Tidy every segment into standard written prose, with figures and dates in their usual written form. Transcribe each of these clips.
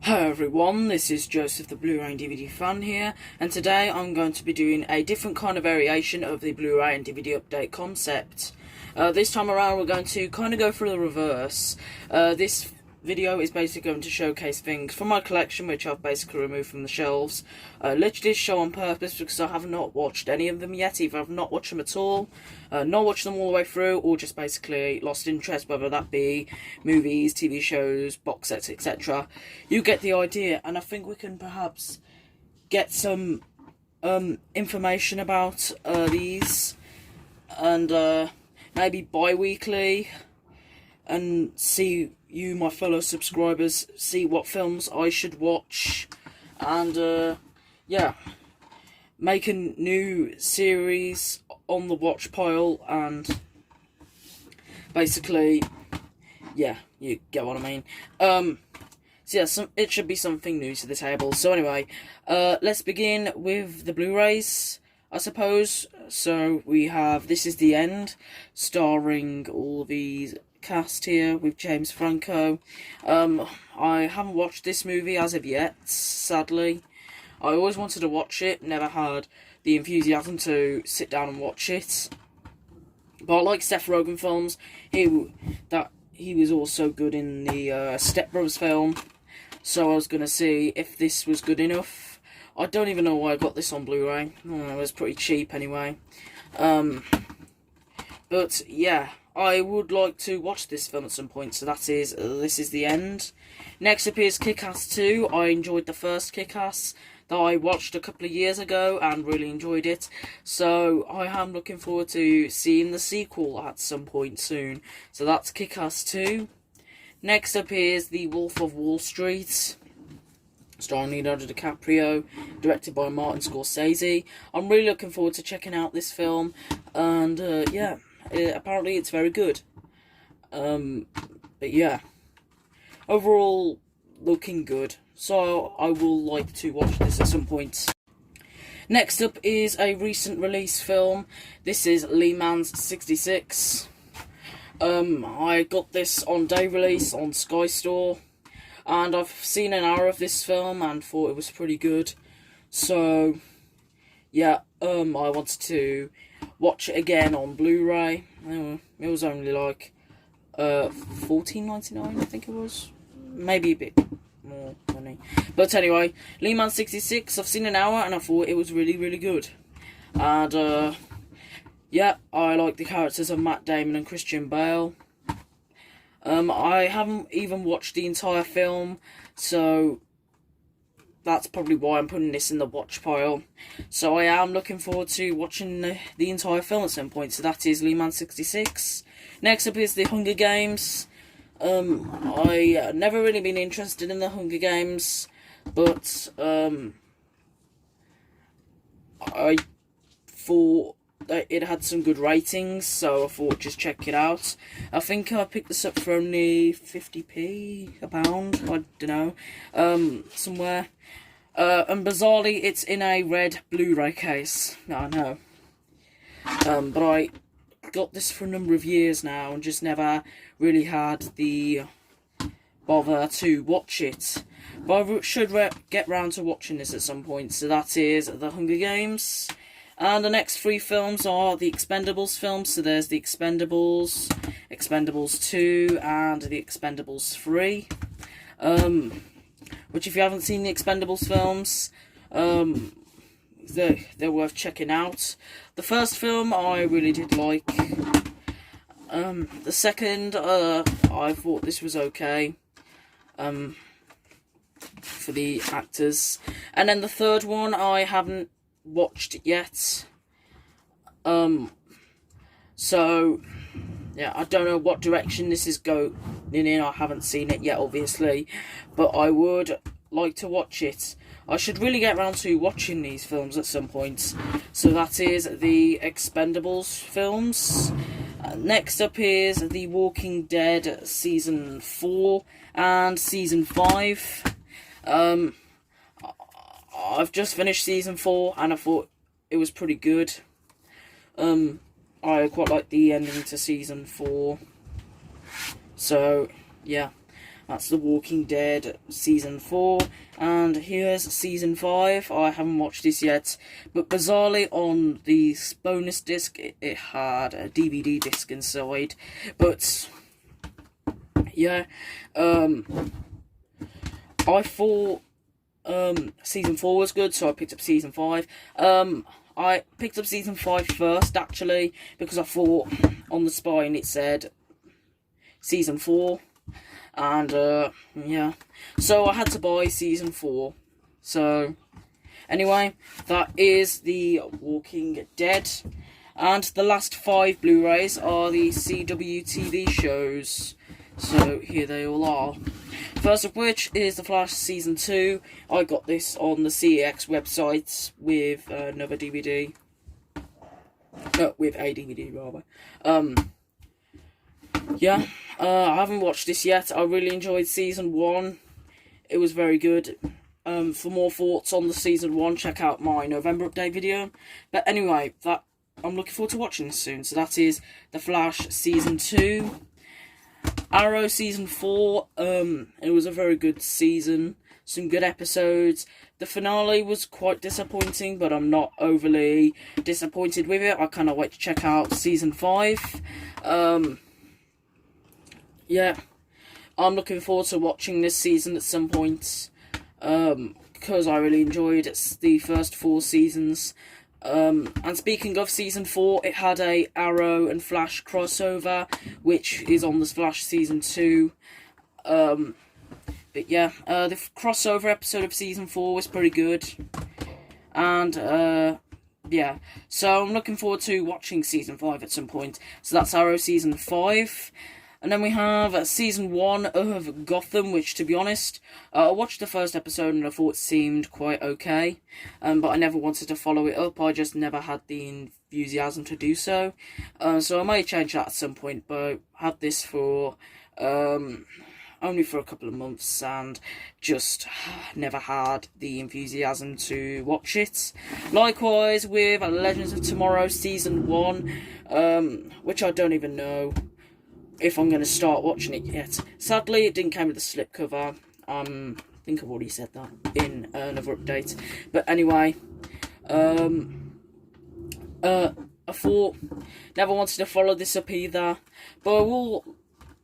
Hello everyone, this is Joseph the Blu-ray and DVD fan here, and today I'm going to be doing a different kind of variation of the Blu-ray and DVD update concept. This time around we're going to kind of go for the reverse. This video is basically going to showcase things from my collection which I've basically removed from the shelves. Literally show on purpose because I have not watched any of them yet. Either I've not watched them at all, not watched them all the way through, or just basically lost interest, whether that be movies, TV shows, box sets, etc. You get the idea, and I think we can perhaps get some information about these, and maybe bi-weekly, and see you, my fellow subscribers, see what films I should watch, and yeah, make a new series on the watch pile, and basically, yeah, you get what I mean. So yeah, it should be something new to the table. So anyway, let's begin with the Blu-rays, I suppose. So we have This Is the End, starring all these cast here with James Franco. I haven't watched this movie as of yet, sadly. I always wanted to watch it, never had the enthusiasm to sit down and watch it. But I like Seth Rogen films. He was also good in the Step Brothers film, so I was going to see if this was good enough. I don't even know why I got this on Blu-ray. It was pretty cheap anyway. But yeah, I would like to watch this film at some point, so that is This Is the End. Next up is Kick-Ass 2. I enjoyed the first Kick-Ass that I watched a couple of years ago and really enjoyed it, so I am looking forward to seeing the sequel at some point soon. So that's Kick-Ass 2. Next up is The Wolf of Wall Street, starring Leonardo DiCaprio, directed by Martin Scorsese. I'm really looking forward to checking out this film, and yeah, apparently it's very good. But yeah, overall looking good, so I will like to watch this at some point. Next up is a recent release film. This is Le Mans 66. I got this on day release on Sky Store, and I've seen an hour of this film and thought it was pretty good. So yeah, I wanted to watch it again on Blu-ray. It was only like $14.99, I think it was. Maybe a bit more money. But anyway, Le Mans 66, I've seen an hour and I thought it was really, really good. And yeah, I like the characters of Matt Damon and Christian Bale. I haven't even watched the entire film, so that's probably why I'm putting this in the watch pile. So I am looking forward to watching the entire film at some point. So that is Le Mans 66. Next up is The Hunger Games. I never really been interested in The Hunger Games, but I thought that it had some good ratings, so I thought just check it out. I think I picked this up for only 50p, a pound, I don't know, somewhere. And bizarrely, it's in a red Blu-ray case. I know. But I got this for a number of years now and just never really had the bother to watch it. But I should get round to watching this at some point. So that is The Hunger Games. And the next three films are the Expendables films. So there's the Expendables, Expendables 2, and the Expendables 3. Which, if you haven't seen the Expendables films, they're worth checking out. The first film I really did like. The second, I thought this was okay, for the actors. And then the third one I haven't watched yet. So yeah, I don't know what direction this is going in. I haven't seen it yet, obviously, but I would like to watch it. I should really get around to watching these films at some point. So that is the Expendables films. Next up is The Walking Dead Season 4 and Season 5. I've just finished Season 4 and I thought it was pretty good. I quite like the ending to Season 4. So, yeah. That's The Walking Dead Season 4. And here's Season 5. I haven't watched this yet, but bizarrely on the bonus disc it had a DVD disc inside. But yeah, I thought Season 4 was good, so I picked up Season 5. I picked up Season 5 first, actually, because I thought on the spine it said Season 4. And, yeah. So I had to buy Season 4. So, anyway, that is The Walking Dead. And the last 5 Blu-rays are the CW TV shows. So, here they all are. First of which is The Flash Season 2. I got this on the CEX website with another DVD. No, with a DVD, rather. Yeah, I haven't watched this yet. I really enjoyed Season 1. It was very good. For more thoughts on the Season 1, check out my November update video. But anyway, I'm looking forward to watching this soon. So that is The Flash Season 2. Arrow Season 4, it was a very good season. Some good episodes. The finale was quite disappointing, but I'm not overly disappointed with it. I cannot wait to check out Season 5. Yeah, I'm looking forward to watching this season at some point, because I really enjoyed the first 4 seasons. And speaking of Season 4, it had a Arrow and Flash crossover, which is on the Flash Season 2. But yeah, the crossover episode of Season 4 was pretty good. And, yeah, so I'm looking forward to watching Season 5 at some point. So that's Arrow Season 5. And then we have Season 1 of Gotham, which, to be honest, I watched the first episode and I thought it seemed quite okay. But I never wanted to follow it up. I just never had the enthusiasm to do so. So I may change that at some point, but I had this for only for a couple of months and just never had the enthusiasm to watch it. Likewise with Legends of Tomorrow Season 1, which I don't even know if I'm going to start watching it yet. Sadly, it didn't come with a slipcover. I think I've already said that in another update. But anyway, I thought, never wanted to follow this up either, but I will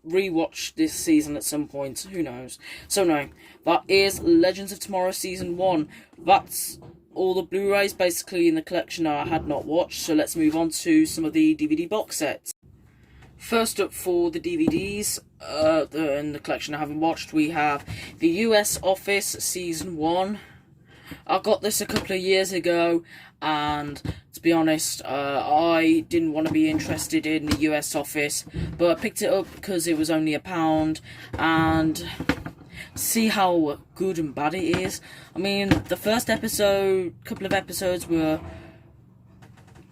rewatch this season at some point, who knows. So no, that is Legends of Tomorrow Season 1. That's all the Blu-rays basically in the collection I had not watched, so let's move on to some of the DVD box sets. First up for the DVDs in the collection I haven't watched, we have the US Office Season 1. I got this a couple of years ago, and to be honest, I didn't want to be interested in the US Office, but I picked it up because it was only £1, and see how good and bad it is. I mean, the first couple of episodes were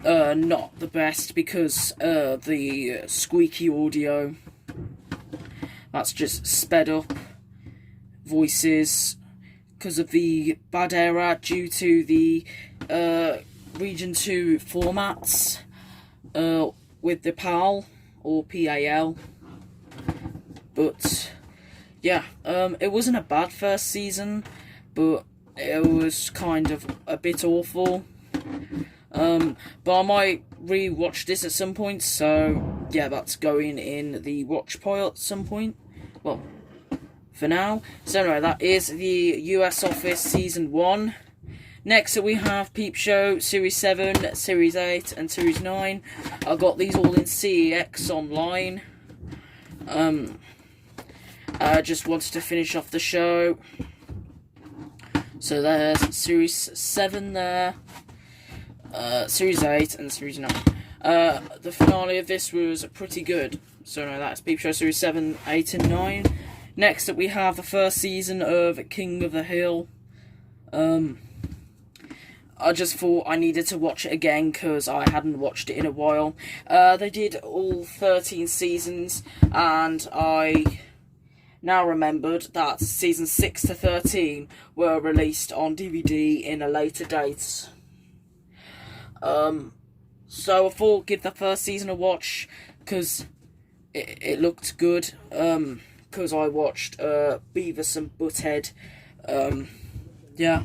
not the best because the squeaky audio, that's just sped up voices because of the bad era due to the Region 2 formats with the PAL or PAL. But yeah, it wasn't a bad first season, but it was kind of a bit awful. But I might re-watch this at some point, so yeah, that's going in the watch pile at some point. Well, for now. So anyway, that is the US Office Season 1. Next we have Peep Show Series 7, Series 8 and Series 9. I got these all in CEX online. I just wanted to finish off the show. So there's Series 7 there. Series 8 and Series 9. The finale of this was pretty good. So no, that's Peep Show Series 7, 8 and 9. Next up we have the first season of King of the Hill. I just thought I needed to watch it again because I hadn't watched it in a while. They did all 13 seasons, and I now remembered that season 6 to 13 were released on DVD in a later date. So I thought give the first season a watch because it looked good. because I watched Beavis and Butthead. Yeah.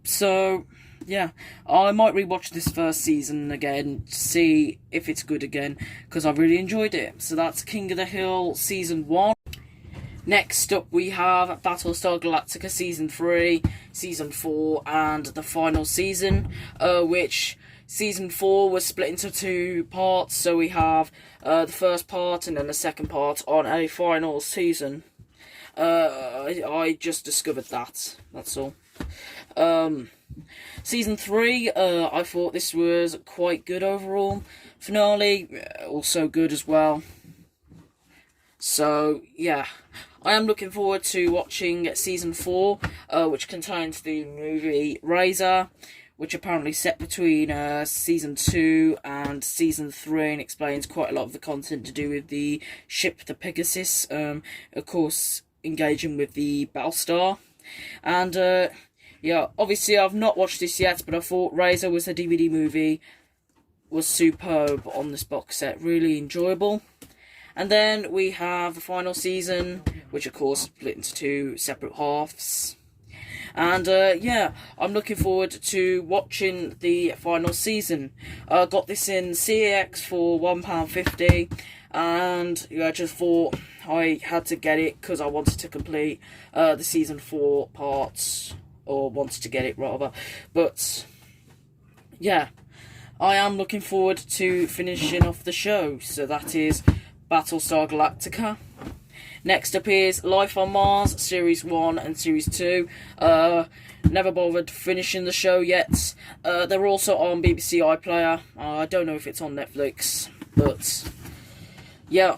So, yeah, I might rewatch this first season again to see if it's good again, because I really enjoyed it. So that's King of the Hill Season 1. Next up we have Battlestar Galactica Season 3, Season 4, and the final season, which Season 4 was split into 2 parts, so we have the first part and then the second part on a final season. I just discovered that's all. Season 3, I thought this was quite good overall. Finale, also good as well. So, yeah, I am looking forward to watching Season 4, which contains the movie Razor, which apparently set between Season 2 and Season 3 and explains quite a lot of the content to do with the ship, the Pegasus, of course, engaging with the Battlestar. And, yeah, obviously I've not watched this yet, but I thought Razor was a DVD movie, was superb on this box set, really enjoyable. And then we have the final season, which of course split into 2 separate halves. And yeah, I'm looking forward to watching the final season. I got this in CAX for £1.50, and yeah, I just thought I had to get it because I wanted to complete the Season 4 parts, or wanted to get it rather. But yeah, I am looking forward to finishing off the show. So that is Battlestar Galactica. Next up is Life on Mars, Series 1 and Series 2. Never bothered finishing the show yet. They're also on BBC iPlayer. I don't know if it's on Netflix, but yeah.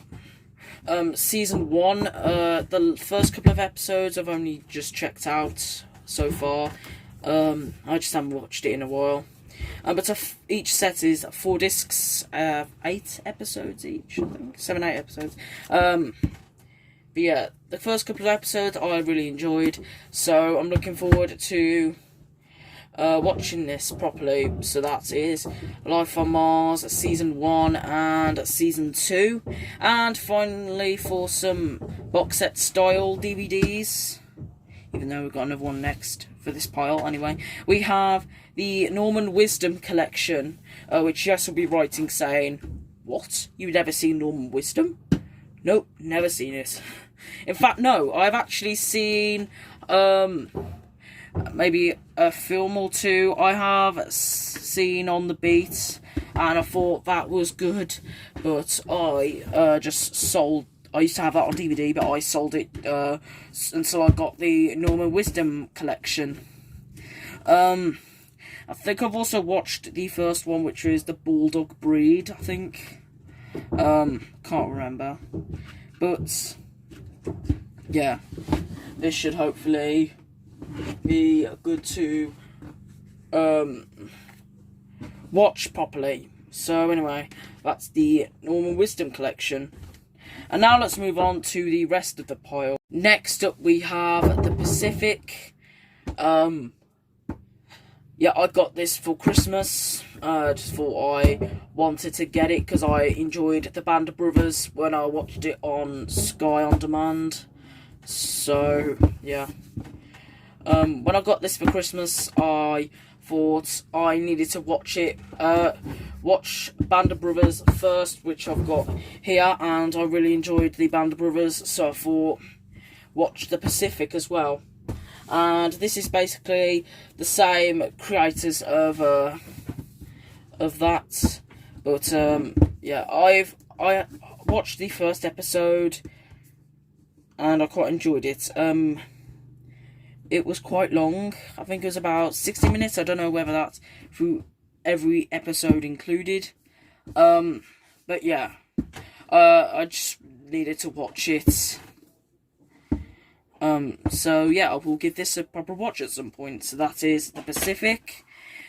Season 1, the first couple of episodes I've only just checked out so far. I just haven't watched it in a while. But each set is 4 discs, 8 episodes each, I think. 7, 8 episodes. But yeah, the first couple of episodes I really enjoyed, so I'm looking forward to watching this properly. So that is Life on Mars, Season 1 and Season 2. And finally, for some box set style DVDs, even though we've got another one next for this pile anyway, we have the Norman Wisdom collection, which Jess will be writing saying, "What? You've never seen Norman Wisdom?" Nope, never seen it. In fact, no, I've actually seen maybe a film or 2 I have seen on the beat, and I thought that was good, but I just sold. I used to have that on DVD, but I sold it until I got the Norman Wisdom collection. I think I've also watched the first one, which is the Bulldog Breed, I think. Can't remember. But yeah, this should hopefully be good to watch properly. So anyway, that's the Norman Wisdom collection. And now let's move on to the rest of the pile. Next up we have the Pacific. Yeah, I got this for Christmas. Just thought I wanted to get it because I enjoyed the Band of Brothers when I watched it on Sky On Demand. So, yeah. When I got this for Christmas, I thought I needed to watch it. Watch Band of Brothers first, which I've got here, and I really enjoyed the Band of Brothers, so I thought watch the Pacific as well. And this is basically the same creators of that, but yeah, I watched the first episode and I quite enjoyed it. It was quite long. I think it was about 60 minutes. I don't know whether that's through every episode included. But yeah, I just needed to watch it. So yeah, I will give this a proper watch at some point. So that is the Pacific.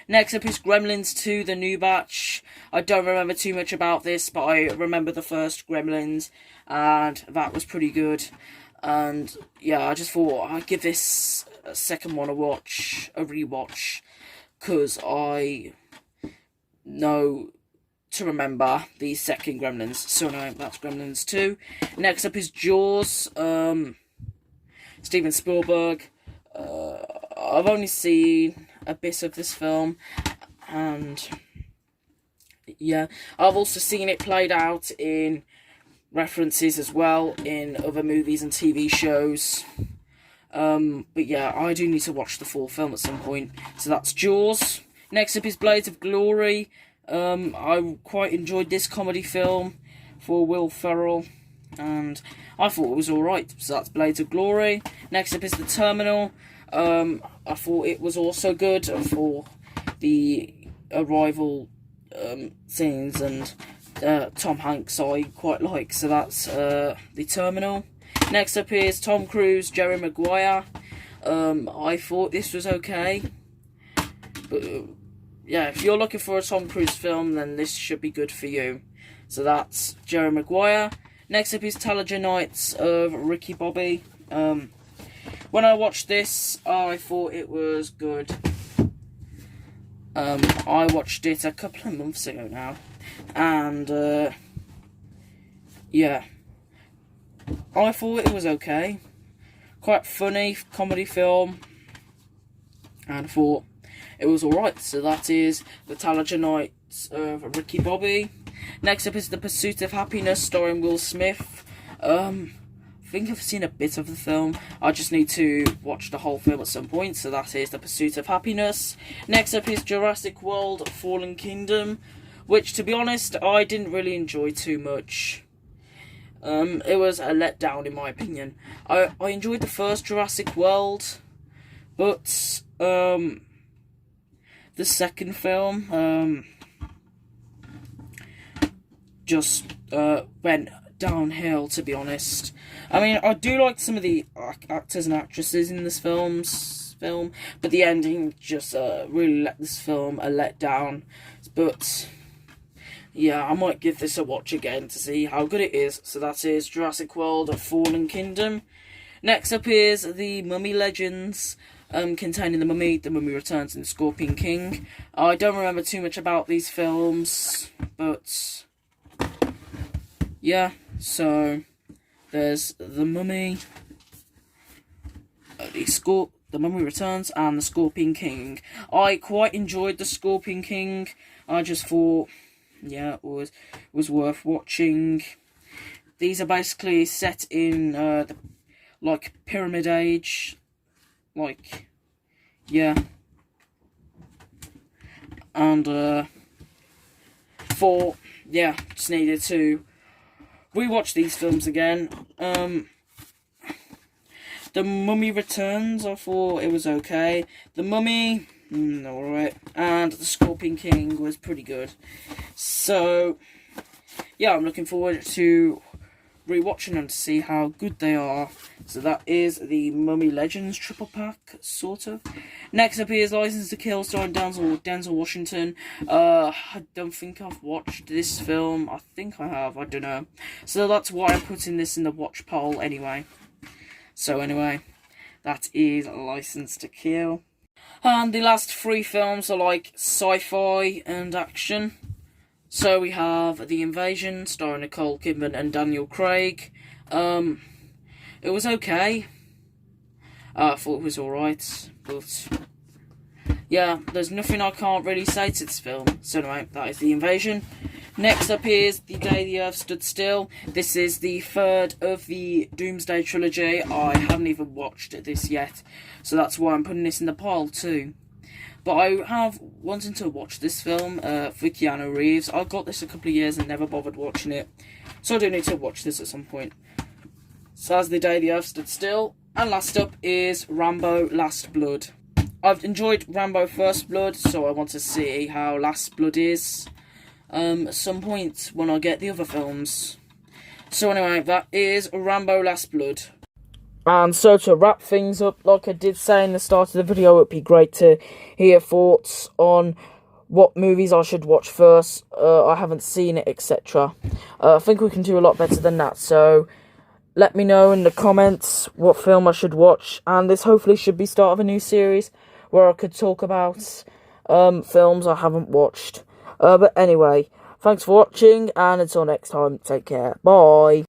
Next up is Gremlins 2, the new batch. I don't remember too much about this, but I remember the first Gremlins, and that was pretty good. And yeah, I just thought I'd give this a second one a rewatch, because I know to remember the second Gremlins. So no, that's Gremlins 2. Next up is Jaws. Steven Spielberg. I've only seen a bit of this film, and yeah, I've also seen it played out in references as well in other movies and TV shows. But yeah, I do need to watch the full film at some point. So that's Jaws. Next up is Blades of Glory. I quite enjoyed this comedy film for Will Ferrell, and I thought it was alright. So that's Blades of Glory. Next up is The Terminal. I thought it was also good for the arrival scenes, and Tom Hanks I quite like. So that's The Terminal. Next up is Tom Cruise, Jerry Maguire. I thought this was okay, but yeah, if you're looking for a Tom Cruise film, then this should be good for you. So that's Jerry Maguire. Next up is Talladega Nights of Ricky Bobby. When I watched this, I thought it was good. I watched it a couple of months ago now, and yeah, I thought it was okay. Quite funny comedy film, and I thought it was alright. So that is The Talladega Nights of Ricky Bobby. Next up is The Pursuit of Happiness, starring Will Smith. I think I've seen a bit of the film. I just need to watch the whole film at some point. So that is The Pursuit of Happiness. Next up is Jurassic World Fallen Kingdom, which, to be honest, I didn't really enjoy too much. It was a letdown in my opinion. I enjoyed the first Jurassic World, but the second film just went downhill, to be honest. I mean, I do like some of the actors and actresses in this film, but the ending just really let this film a letdown. But yeah, I might give this a watch again to see how good it is. So that is Jurassic World Fallen Kingdom. Next up is The Mummy Legends, containing The Mummy Returns, and The Scorpion King. I don't remember too much about these films, but yeah, so there's The Mummy, The Mummy Returns, and The Scorpion King. I quite enjoyed The Scorpion King. I just thought, yeah, it was worth watching. These are basically set in the Pyramid Age, yeah, and just needed to rewatch these films again. The Mummy Returns, I thought it was okay. The Mummy, alright. And The Scorpion King was pretty good. So, yeah, I'm looking forward to rewatching them to see how good they are. So that is the Mummy Legends triple pack, sort of. Next up is License to Kill, starring Denzel Washington. I don't think I've watched this film. I think I have, I don't know. So that's why I'm putting this in the watch poll anyway. So anyway, that is License to Kill. And the last three films are like sci-fi and action. So we have The Invasion, starring Nicole Kidman and Daniel Craig. It was okay. I thought it was alright, but yeah, there's nothing I can't really say to this film. So anyway, that is The Invasion. Next up is The Day the Earth Stood Still. This is the third of the Doomsday Trilogy. I haven't even watched this yet, so that's why I'm putting this in the pile too. But I have wanted to watch this film for Keanu Reeves. I got this a couple of years and never bothered watching it, so I do need to watch this at some point. So that's The Day the Earth Stood Still. And last up is Rambo Last Blood. I've enjoyed Rambo First Blood, so I want to see how Last Blood is at some point when I get the other films. So anyway, that is Rambo Last Blood. And so to wrap things up, like I did say in the start of the video, it would be great to hear thoughts on what movies I should watch first. I haven't seen it, etc. I think we can do a lot better than that, so let me know in the comments what film I should watch, and this hopefully should be start of a new series where I could talk about films I haven't watched. But anyway, Thanks for watching, and until next time, take care. Bye.